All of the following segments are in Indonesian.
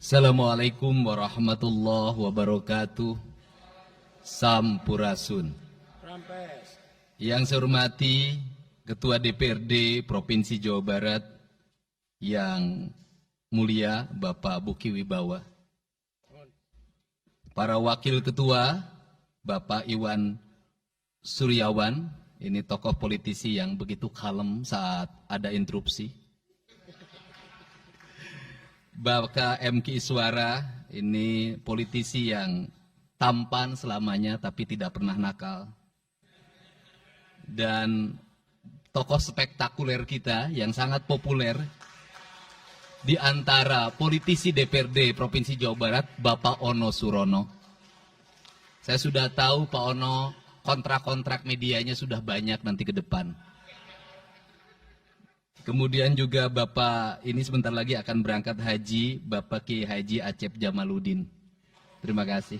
Assalamualaikum warahmatullahi wabarakatuh. Sampurasun. Yang saya hormati Ketua DPRD Provinsi Jawa Barat yang mulia Bapak Buki Wibawa, para wakil ketua Bapak Iwan Suryawan, ini tokoh politisi yang begitu kalem saat ada interupsi. Bapak M.Ki Iswara, ini politisi yang tampan selamanya tapi tidak pernah nakal. Dan tokoh spektakuler kita yang sangat populer di antara politisi DPRD Provinsi Jawa Barat, Bapak Ono Surono. Saya sudah tahu Pak Ono kontrak-kontrak medianya sudah banyak nanti ke depan. Kemudian juga Bapak ini sebentar lagi akan berangkat haji, Bapak Ki Haji Acep Jamaluddin. Terima kasih.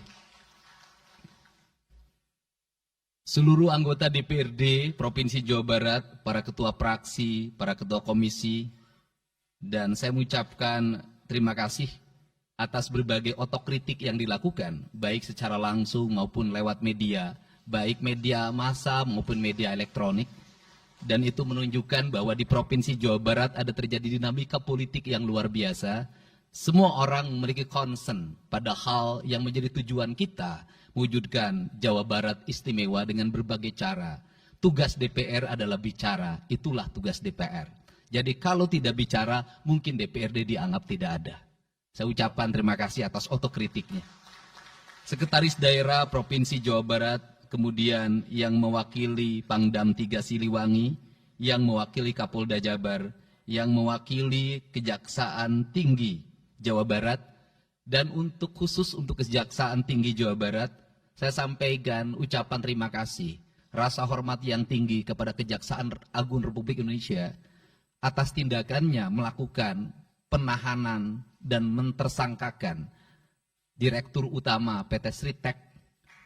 Seluruh anggota DPRD Provinsi Jawa Barat, para ketua praksi, para ketua komisi, dan saya mengucapkan terima kasih atas berbagai otokritik yang dilakukan, baik secara langsung maupun lewat media, baik media massa maupun media elektronik. Dan itu menunjukkan bahwa di Provinsi Jawa Barat ada terjadi dinamika politik yang luar biasa. Semua orang memiliki concern pada hal yang menjadi tujuan kita, mewujudkan Jawa Barat istimewa dengan berbagai cara. Tugas DPR adalah bicara, itulah tugas DPR. Jadi kalau tidak bicara, mungkin DPRD dianggap tidak ada. Saya ucapkan terima kasih atas otokritiknya. Sekretaris Daerah Provinsi Jawa Barat, kemudian yang mewakili Pangdam 3 Siliwangi, yang mewakili Kapolda Jabar, yang mewakili Kejaksaan Tinggi Jawa Barat, dan khusus untuk Kejaksaan Tinggi Jawa Barat, saya sampaikan ucapan terima kasih, rasa hormat yang tinggi kepada Kejaksaan Agung Republik Indonesia atas tindakannya melakukan penahanan dan mentersangkakan Direktur Utama PT Sritek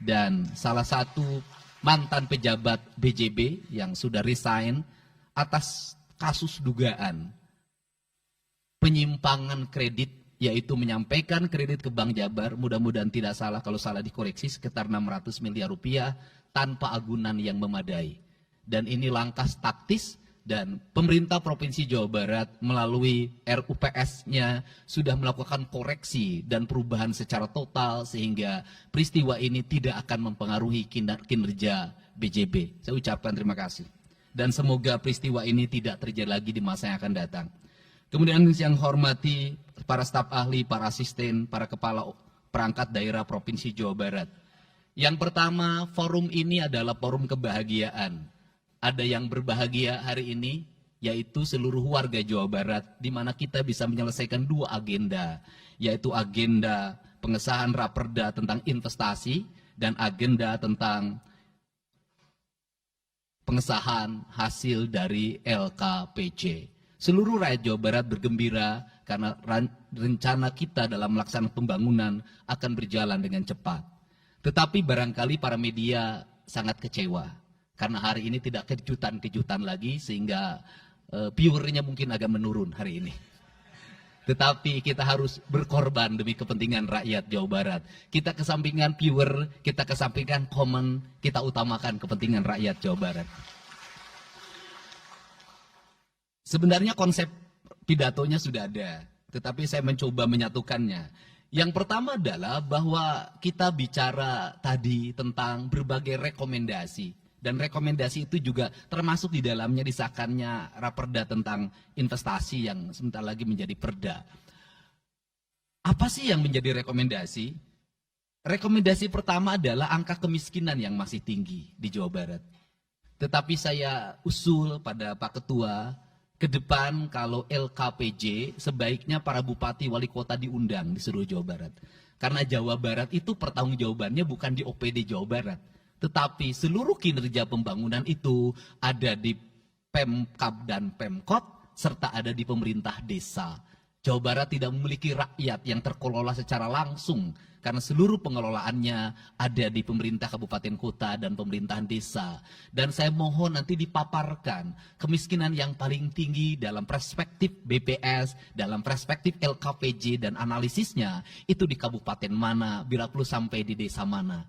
dan salah satu mantan pejabat BJB yang sudah resign atas kasus dugaan penyimpangan kredit, yaitu menyampaikan kredit ke Bank Jabar, mudah-mudahan tidak salah, kalau salah dikoreksi, sekitar 600 miliar rupiah tanpa agunan yang memadai. Dan ini langkah taktis. Dan pemerintah Provinsi Jawa Barat melalui RUPS-nya sudah melakukan koreksi dan perubahan secara total sehingga peristiwa ini tidak akan mempengaruhi kinerja BJB. Saya ucapkan terima kasih. Dan semoga peristiwa ini tidak terjadi lagi di masa yang akan datang. Kemudian yang hormati para staf ahli, para asisten, para kepala perangkat daerah Provinsi Jawa Barat. Yang pertama, forum ini adalah forum kebahagiaan. Ada yang berbahagia hari ini, yaitu seluruh warga Jawa Barat, di mana kita bisa menyelesaikan dua agenda, yaitu agenda pengesahan Raperda tentang investasi dan agenda tentang pengesahan hasil dari LKPJ. Seluruh rakyat Jawa Barat bergembira karena rencana kita dalam melaksanakan pembangunan akan berjalan dengan cepat. Tetapi barangkali para media sangat kecewa. Karena hari ini tidak kejutan-kejutan lagi sehingga viewernya mungkin agak menurun hari ini. Tetapi kita harus berkorban demi kepentingan rakyat Jawa Barat. Kita kesampingkan viewer, kita kesampingkan komen, kita utamakan kepentingan rakyat Jawa Barat. Sebenarnya konsep pidatonya sudah ada, tetapi saya mencoba menyatukannya. Yang pertama adalah bahwa kita bicara tadi tentang berbagai rekomendasi. Dan rekomendasi itu juga termasuk di dalamnya disahkannya Raperda tentang investasi yang sebentar lagi menjadi perda. Apa sih yang menjadi rekomendasi? Rekomendasi pertama adalah angka kemiskinan yang masih tinggi di Jawa Barat. Tetapi saya usul pada Pak Ketua, ke depan kalau LKPJ sebaiknya para bupati wali kota diundang di seluruh Jawa Barat. Karena Jawa Barat itu pertanggungjawabannya bukan di OPD Jawa Barat. Tetapi seluruh kinerja pembangunan itu ada di Pemkab dan Pemkot, serta ada di pemerintah desa. Jawa Barat tidak memiliki rakyat yang terkelola secara langsung karena seluruh pengelolaannya ada di pemerintah kabupaten kota dan pemerintahan desa. Dan saya mohon nanti dipaparkan kemiskinan yang paling tinggi dalam perspektif BPS, dalam perspektif LKPJ dan analisisnya itu di kabupaten mana, bila perlu sampai di desa mana.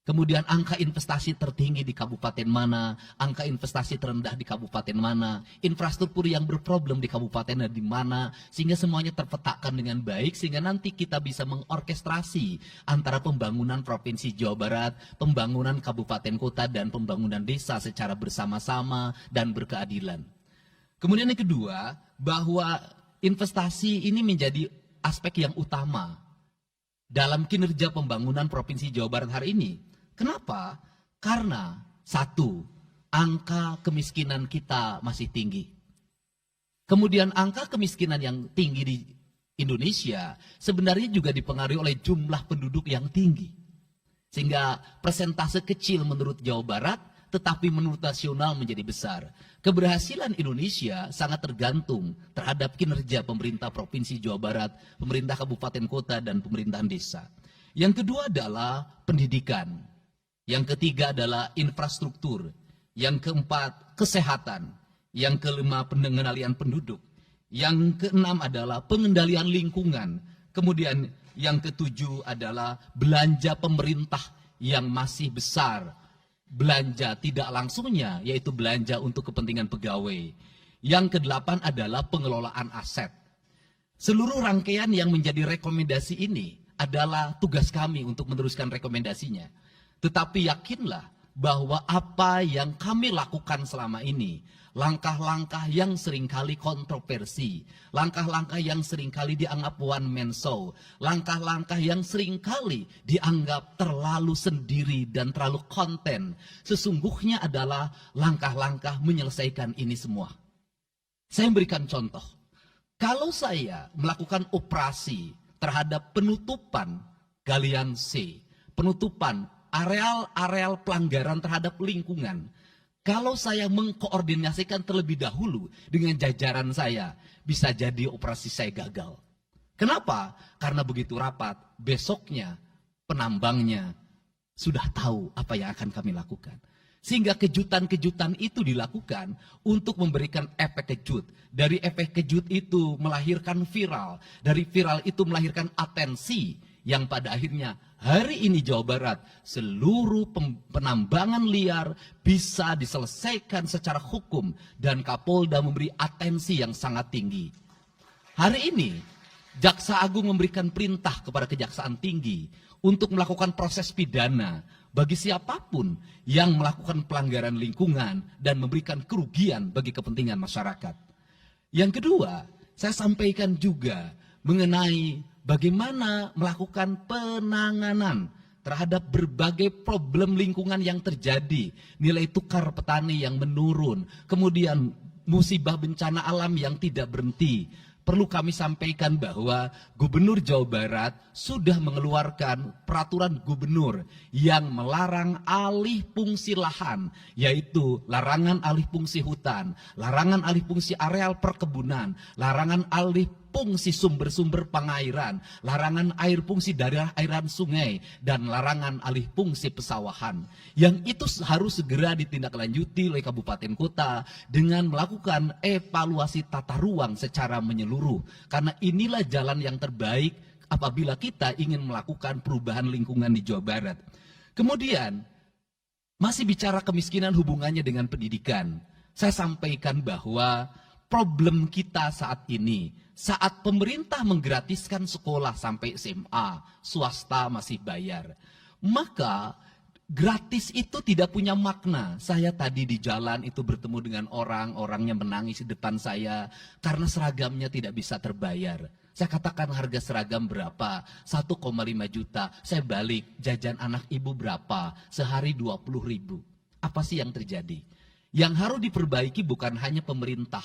Kemudian angka investasi tertinggi di kabupaten mana, angka investasi terendah di kabupaten mana, infrastruktur yang berproblem di kabupaten di mana, sehingga semuanya terpetakan dengan baik, sehingga nanti kita bisa mengorkestrasi antara pembangunan Provinsi Jawa Barat, pembangunan kabupaten kota, dan pembangunan desa secara bersama-sama dan berkeadilan. Kemudian yang kedua, bahwa investasi ini menjadi aspek yang utama dalam kinerja pembangunan Provinsi Jawa Barat hari ini. Kenapa? Karena satu, angka kemiskinan kita masih tinggi. Kemudian angka kemiskinan yang tinggi di Indonesia sebenarnya juga dipengaruhi oleh jumlah penduduk yang tinggi. Sehingga persentase kecil menurut Jawa Barat, tetapi menurut nasional menjadi besar. Keberhasilan Indonesia sangat tergantung terhadap kinerja pemerintah Provinsi Jawa Barat, pemerintah kabupaten kota, dan pemerintahan desa. Yang kedua adalah pendidikan. Yang ketiga adalah infrastruktur. Yang keempat, kesehatan. Yang kelima, pengendalian penduduk. Yang keenam adalah pengendalian lingkungan. Kemudian yang ketujuh adalah belanja pemerintah yang masih besar. Belanja tidak langsungnya, yaitu belanja untuk kepentingan pegawai. Yang kedelapan adalah pengelolaan aset. Seluruh rangkaian yang menjadi rekomendasi ini adalah tugas kami untuk meneruskan rekomendasinya. Tetapi yakinlah bahwa apa yang kami lakukan selama ini, langkah-langkah yang seringkali kontroversi, langkah-langkah yang seringkali dianggap one man show, langkah-langkah yang seringkali dianggap terlalu sendiri dan terlalu konten, sesungguhnya adalah langkah-langkah menyelesaikan ini semua. Saya memberikan contoh. Kalau saya melakukan operasi terhadap penutupan galian C, penutupan areal-areal pelanggaran terhadap lingkungan, kalau saya mengkoordinasikan terlebih dahulu dengan jajaran saya, bisa jadi operasi saya gagal. Kenapa? Karena begitu rapat, besoknya penambangnya sudah tahu apa yang akan kami lakukan. Sehingga kejutan-kejutan itu dilakukan untuk memberikan efek kejut. Dari efek kejut itu melahirkan viral. Dari viral itu melahirkan atensi yang pada akhirnya hari ini Jawa Barat seluruh penambangan liar bisa diselesaikan secara hukum dan Kapolda memberi atensi yang sangat tinggi. Hari ini Jaksa Agung memberikan perintah kepada Kejaksaan Tinggi untuk melakukan proses pidana bagi siapapun yang melakukan pelanggaran lingkungan dan memberikan kerugian bagi kepentingan masyarakat. Yang kedua, saya sampaikan juga mengenai bagaimana melakukan penanganan terhadap berbagai problem lingkungan yang terjadi. Nilai tukar petani yang menurun, kemudian musibah bencana alam yang tidak berhenti. Perlu kami sampaikan bahwa Gubernur Jawa Barat sudah mengeluarkan peraturan gubernur yang melarang alih fungsi lahan, yaitu larangan alih fungsi hutan, larangan alih fungsi areal perkebunan, larangan alih fungsi sumber-sumber pengairan, larangan air fungsi daerah airan sungai, dan larangan alih fungsi pesawahan. Yang itu harus segera ditindaklanjuti oleh kabupaten kota dengan melakukan evaluasi tata ruang secara menyeluruh. Karena inilah jalan yang terbaik apabila kita ingin melakukan perubahan lingkungan di Jawa Barat. Kemudian, masih bicara kemiskinan hubungannya dengan pendidikan. Saya sampaikan bahwa problem kita saat ini, saat pemerintah menggratiskan sekolah sampai SMA, swasta masih bayar. Maka gratis itu tidak punya makna. Saya tadi di jalan itu bertemu dengan orangnya menangis di depan saya karena seragamnya tidak bisa terbayar. Saya katakan harga seragam berapa? 1,5 juta. Saya balik, jajan anak ibu berapa? Sehari 20.000. Apa sih yang terjadi? Yang harus diperbaiki bukan hanya pemerintah,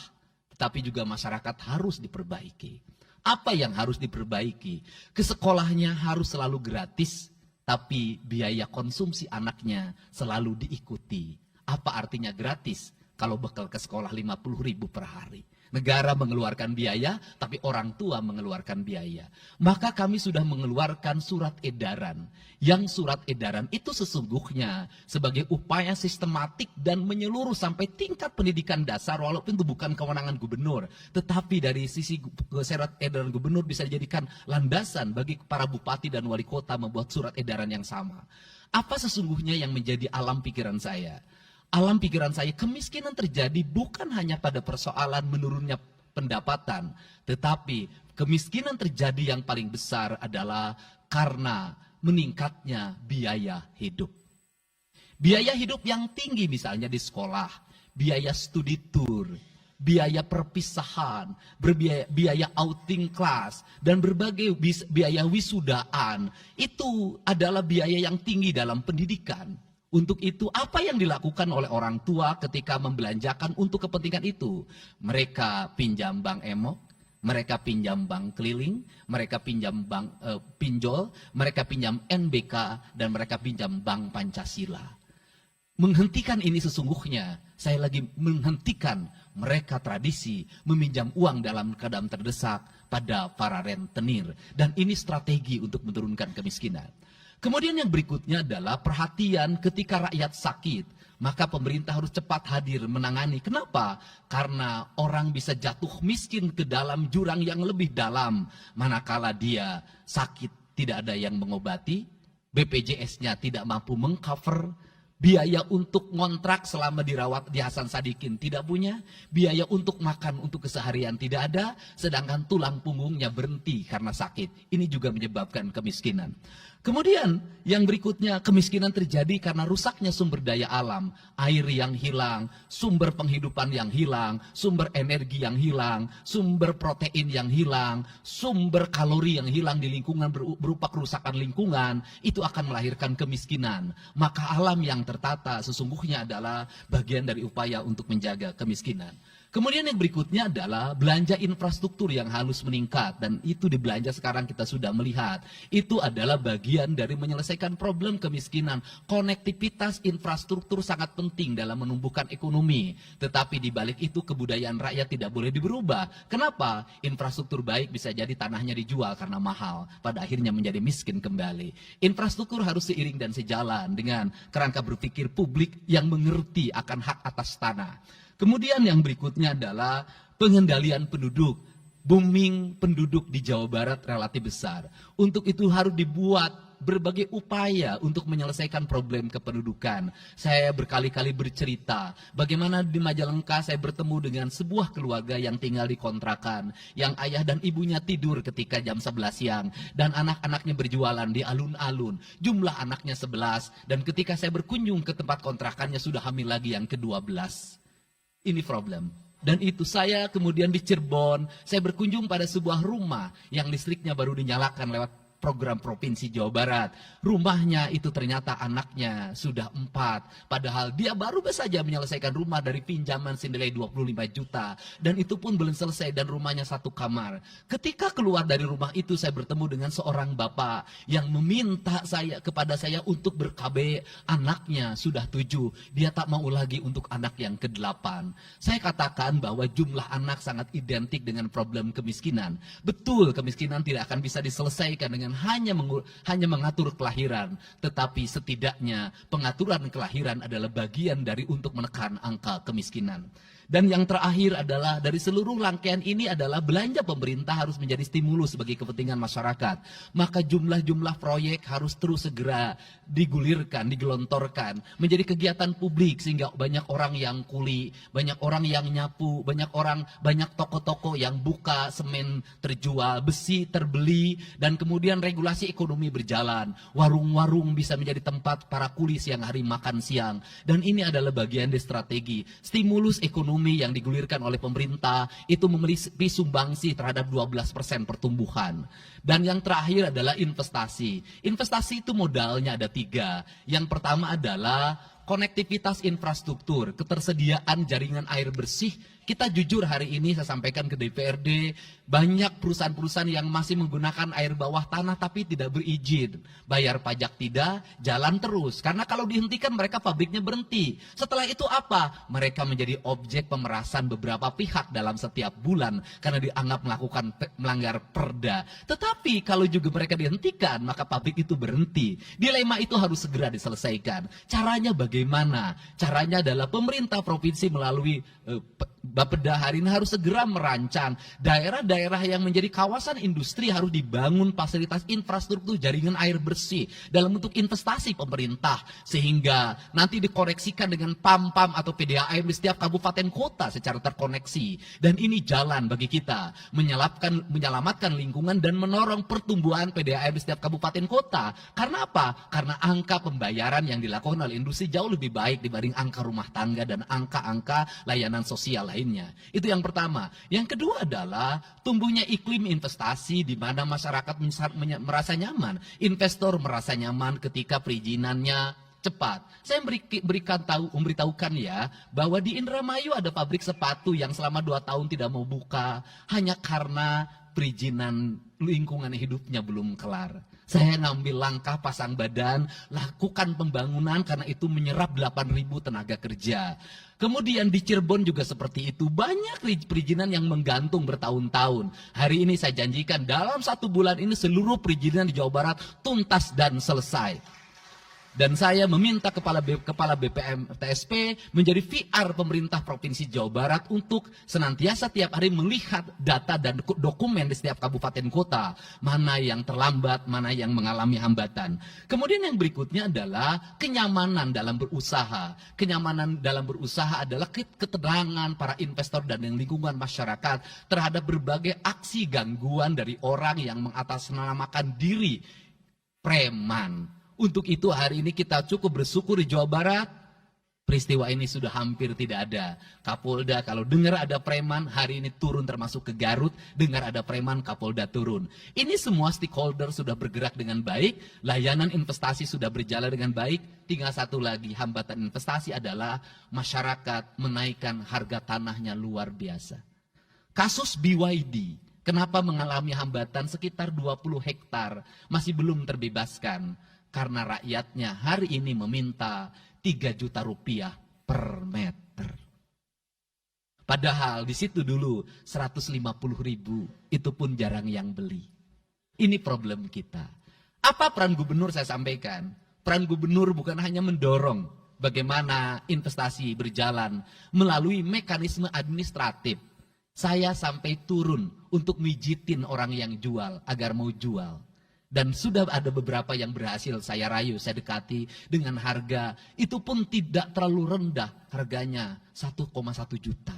tapi juga masyarakat harus diperbaiki. Apa yang harus diperbaiki? Ke sekolahnya harus selalu gratis, tapi biaya konsumsi anaknya selalu diikuti. Apa artinya gratis kalau bekal ke sekolah 50.000 per hari? Negara mengeluarkan biaya, tapi orang tua mengeluarkan biaya. Maka kami sudah mengeluarkan surat edaran. Yang surat edaran itu sesungguhnya sebagai upaya sistematik dan menyeluruh sampai tingkat pendidikan dasar, walaupun itu bukan kewenangan gubernur. Tetapi dari sisi surat edaran gubernur bisa dijadikan landasan bagi para bupati dan wali kota membuat surat edaran yang sama. Apa sesungguhnya yang menjadi alam pikiran saya? Alam pikiran saya, kemiskinan terjadi bukan hanya pada persoalan menurunnya pendapatan, tetapi kemiskinan terjadi yang paling besar adalah karena meningkatnya biaya hidup. Biaya hidup yang tinggi misalnya di sekolah, biaya studi tour, biaya perpisahan, biaya outing kelas, dan berbagai biaya wisudaan, itu adalah biaya yang tinggi dalam pendidikan. Untuk itu, apa yang dilakukan oleh orang tua ketika membelanjakan untuk kepentingan itu? Mereka pinjam bank emok, mereka pinjam bank keliling, mereka pinjam bank pinjol, mereka pinjam NBK, dan mereka pinjam bank Pancasila. Menghentikan ini sesungguhnya, saya lagi menghentikan mereka tradisi meminjam uang dalam keadaan terdesak pada para rentenir. Dan ini strategi untuk menurunkan kemiskinan. Kemudian yang berikutnya adalah perhatian ketika rakyat sakit. Maka pemerintah harus cepat hadir menangani. Kenapa? Karena orang bisa jatuh miskin ke dalam jurang yang lebih dalam. Manakala dia sakit tidak ada yang mengobati, BPJS-nya tidak mampu mengcover, biaya untuk ngontrak selama dirawat di Hasan Sadikin tidak punya, biaya untuk makan untuk keseharian tidak ada, sedangkan tulang punggungnya berhenti karena sakit. Ini juga menyebabkan kemiskinan. Kemudian yang berikutnya, kemiskinan terjadi karena rusaknya sumber daya alam, air yang hilang, sumber penghidupan yang hilang, sumber energi yang hilang, sumber protein yang hilang, sumber kalori yang hilang di lingkungan berupa kerusakan lingkungan, itu akan melahirkan kemiskinan. Maka alam yang tertata sesungguhnya adalah bagian dari upaya untuk menjaga kemiskinan. Kemudian yang berikutnya adalah belanja infrastruktur yang harus meningkat, dan itu di belanja sekarang kita sudah melihat. Itu adalah bagian dari menyelesaikan problem kemiskinan. Konektivitas infrastruktur sangat penting dalam menumbuhkan ekonomi, tetapi di balik itu kebudayaan rakyat tidak boleh diberubah. Kenapa? Infrastruktur baik bisa jadi tanahnya dijual karena mahal, pada akhirnya menjadi miskin kembali. Infrastruktur harus seiring dan sejalan dengan kerangka berpikir publik yang mengerti akan hak atas tanah. Kemudian yang berikutnya adalah pengendalian penduduk. Booming penduduk di Jawa Barat relatif besar. Untuk itu harus dibuat berbagai upaya untuk menyelesaikan problem kependudukan. Saya berkali-kali bercerita bagaimana di Majalengka saya bertemu dengan sebuah keluarga yang tinggal di kontrakan, yang ayah dan ibunya tidur ketika jam 11 siang, dan anak-anaknya berjualan di alun-alun. Jumlah anaknya 11, dan ketika saya berkunjung ke tempat kontrakannya sudah hamil lagi yang ke-12. Ini problem. Dan itu saya kemudian di Cirebon, saya berkunjung pada sebuah rumah yang listriknya baru dinyalakan lewat program Provinsi Jawa Barat. Rumahnya itu ternyata anaknya sudah 4. Padahal dia baru saja menyelesaikan rumah dari pinjaman senilai 25 juta. Dan itu pun belum selesai dan rumahnya 1 kamar. Ketika keluar dari rumah itu saya bertemu dengan seorang bapak yang meminta kepada saya untuk ber-KB. Anaknya sudah 7. Dia tak mau lagi untuk anak yang ke-8. Saya katakan bahwa jumlah anak sangat identik dengan problem kemiskinan. Betul, kemiskinan tidak akan bisa diselesaikan dengan hanya mengatur kelahiran, tetapi setidaknya pengaturan kelahiran adalah bagian dari untuk menekan angka kemiskinan. Dan yang terakhir adalah dari seluruh rangkaian ini adalah belanja pemerintah harus menjadi stimulus bagi kepentingan masyarakat. Maka jumlah-jumlah proyek harus terus segera digulirkan, digelontorkan menjadi kegiatan publik sehingga banyak orang yang kuli, banyak orang yang nyapu, banyak toko-toko yang buka, semen terjual, besi terbeli, dan kemudian regulasi ekonomi berjalan. Warung-warung bisa menjadi tempat para kuli siang hari makan siang. Dan ini adalah bagian dari strategi stimulus ekonomi yang digulirkan oleh pemerintah, itu memiliki sumbangsi terhadap 12% pertumbuhan. Dan yang terakhir adalah investasi. Investasi itu modalnya ada 3. Yang pertama adalah konektivitas infrastruktur, ketersediaan jaringan air bersih. Kita jujur hari ini saya sampaikan ke DPRD, banyak perusahaan-perusahaan yang masih menggunakan air bawah tanah tapi tidak berizin. Bayar pajak tidak, jalan terus. Karena kalau dihentikan mereka pabriknya berhenti. Setelah itu apa? Mereka menjadi objek pemerasan beberapa pihak dalam setiap bulan karena dianggap melanggar perda. Tetapi kalau juga mereka dihentikan, maka pabrik itu berhenti. Dilema itu harus segera diselesaikan. Caranya bagaimana? Caranya adalah pemerintah provinsi melalui Bapeda hari ini harus segera merancang daerah-daerah yang menjadi kawasan industri harus dibangun fasilitas infrastruktur jaringan air bersih dalam bentuk investasi pemerintah sehingga nanti dikoreksikan dengan PAM-PAM atau PDA air di setiap kabupaten kota secara terkoneksi. Dan ini jalan bagi kita menyelamatkan lingkungan dan menorong pertumbuhan PDA air di setiap kabupaten kota. Karena apa? Karena angka pembayaran yang dilakukan oleh industri jauh lebih baik dibanding angka rumah tangga dan angka-angka layanan sosial lainnya. Itu yang pertama. Yang kedua adalah tumbuhnya iklim investasi di mana masyarakat merasa nyaman. Investor merasa nyaman ketika perizinannya cepat. Saya memberitahukan ya bahwa di Indramayu ada pabrik sepatu yang selama 2 tahun tidak mau buka hanya karena perizinan lingkungan hidupnya belum kelar. Saya ngambil langkah pasang badan, lakukan pembangunan karena itu menyerap 8.000 tenaga kerja. Kemudian di Cirebon juga seperti itu, banyak perizinan yang menggantung bertahun-tahun. Hari ini saya janjikan dalam 1 bulan ini seluruh perizinan di Jawa Barat tuntas dan selesai. Dan saya meminta kepala BPM TSP menjadi VR pemerintah Provinsi Jawa Barat untuk senantiasa tiap hari melihat data dan dokumen di setiap kabupaten kota. Mana yang terlambat, mana yang mengalami hambatan. Kemudian yang berikutnya adalah kenyamanan dalam berusaha. Kenyamanan dalam berusaha adalah ketenangan para investor dan lingkungan masyarakat terhadap berbagai aksi gangguan dari orang yang mengatasnamakan diri preman. Untuk itu hari ini kita cukup bersyukur di Jawa Barat, peristiwa ini sudah hampir tidak ada. Kapolda kalau dengar ada preman, hari ini turun termasuk ke Garut, dengar ada preman, Kapolda turun. Ini semua stakeholder sudah bergerak dengan baik, layanan investasi sudah berjalan dengan baik, tinggal satu lagi hambatan investasi adalah masyarakat menaikkan harga tanahnya luar biasa. Kasus BYD, kenapa mengalami hambatan sekitar 20 hektar, masih belum terbebaskan. Karena rakyatnya hari ini meminta 3 juta rupiah per meter. Padahal di situ dulu 150.000, itu pun jarang yang beli. Ini problem kita. Apa peran gubernur saya sampaikan? Peran gubernur bukan hanya mendorong bagaimana investasi berjalan melalui mekanisme administratif. Saya sampai turun untuk mijitin orang yang jual agar mau jual. Dan sudah ada beberapa yang berhasil saya rayu, saya dekati dengan harga. Itu pun tidak terlalu rendah, harganya 1,1 juta.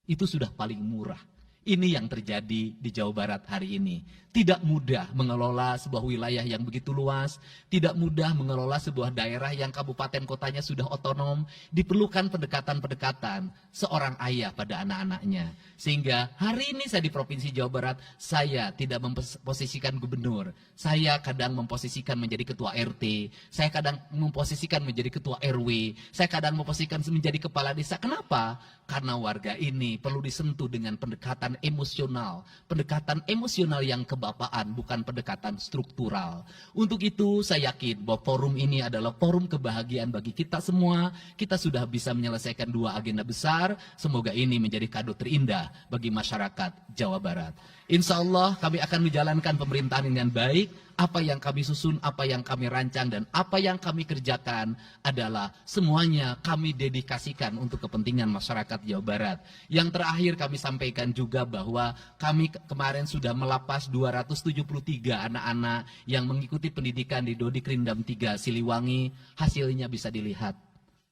Itu sudah paling murah. Ini yang terjadi di Jawa Barat hari ini. Tidak mudah mengelola sebuah wilayah yang begitu luas. Tidak mudah mengelola sebuah daerah yang kabupaten kotanya sudah otonom. Diperlukan pendekatan-pendekatan seorang ayah pada anak-anaknya. Sehingga hari ini saya di Provinsi Jawa Barat, saya tidak memposisikan gubernur. Saya kadang memposisikan menjadi ketua RT. Saya kadang memposisikan menjadi ketua RW. Saya kadang memposisikan menjadi kepala desa. Kenapa? Karena warga ini perlu disentuh dengan pendekatan emosional. Pendekatan emosional yang kebapaan, bukan pendekatan struktural. Untuk itu saya yakin bahwa forum ini adalah forum kebahagiaan bagi kita semua. Kita sudah bisa menyelesaikan 2 agenda besar. Semoga ini menjadi kado terindah bagi masyarakat Jawa Barat. Insya Allah kami akan menjalankan pemerintahan dengan baik. Apa yang kami susun, apa yang kami rancang, dan apa yang kami kerjakan adalah semuanya kami dedikasikan untuk kepentingan masyarakat Jawa Barat. Yang terakhir kami sampaikan juga bahwa kami kemarin sudah melapas 273 anak-anak yang mengikuti pendidikan di Dodik Rindam 3 Siliwangi. Hasilnya bisa dilihat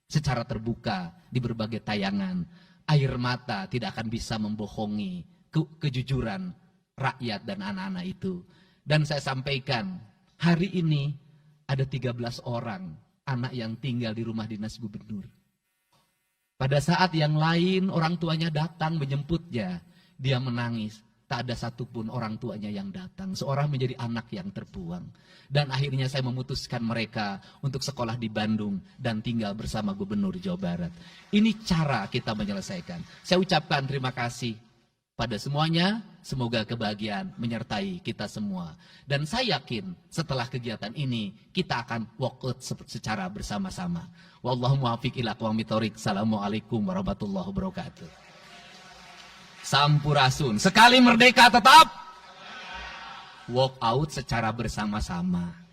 secara terbuka di berbagai tayangan. Air mata tidak akan bisa membohongi kejujuran rakyat dan anak-anak itu. Dan saya sampaikan, hari ini ada 13 orang anak yang tinggal di rumah dinas gubernur. Pada saat yang lain orang tuanya datang menjemputnya, dia menangis. tak ada satupun orang tuanya yang datang. Seorang menjadi anak yang terbuang. Dan akhirnya saya memutuskan mereka untuk sekolah di Bandung dan tinggal bersama Gubernur Jawa Barat. Ini cara kita menyelesaikan. Saya ucapkan terima kasih pada semuanya. Semoga kebahagiaan menyertai kita semua. Dan saya yakin setelah kegiatan ini kita akan walk out secara bersama-sama. Wallahu muwaffiq ila aqwamit thoriq. Assalamualaikum warahmatullahi wabarakatuh. Sampurasun. Sekali merdeka tetap walk out secara bersama-sama.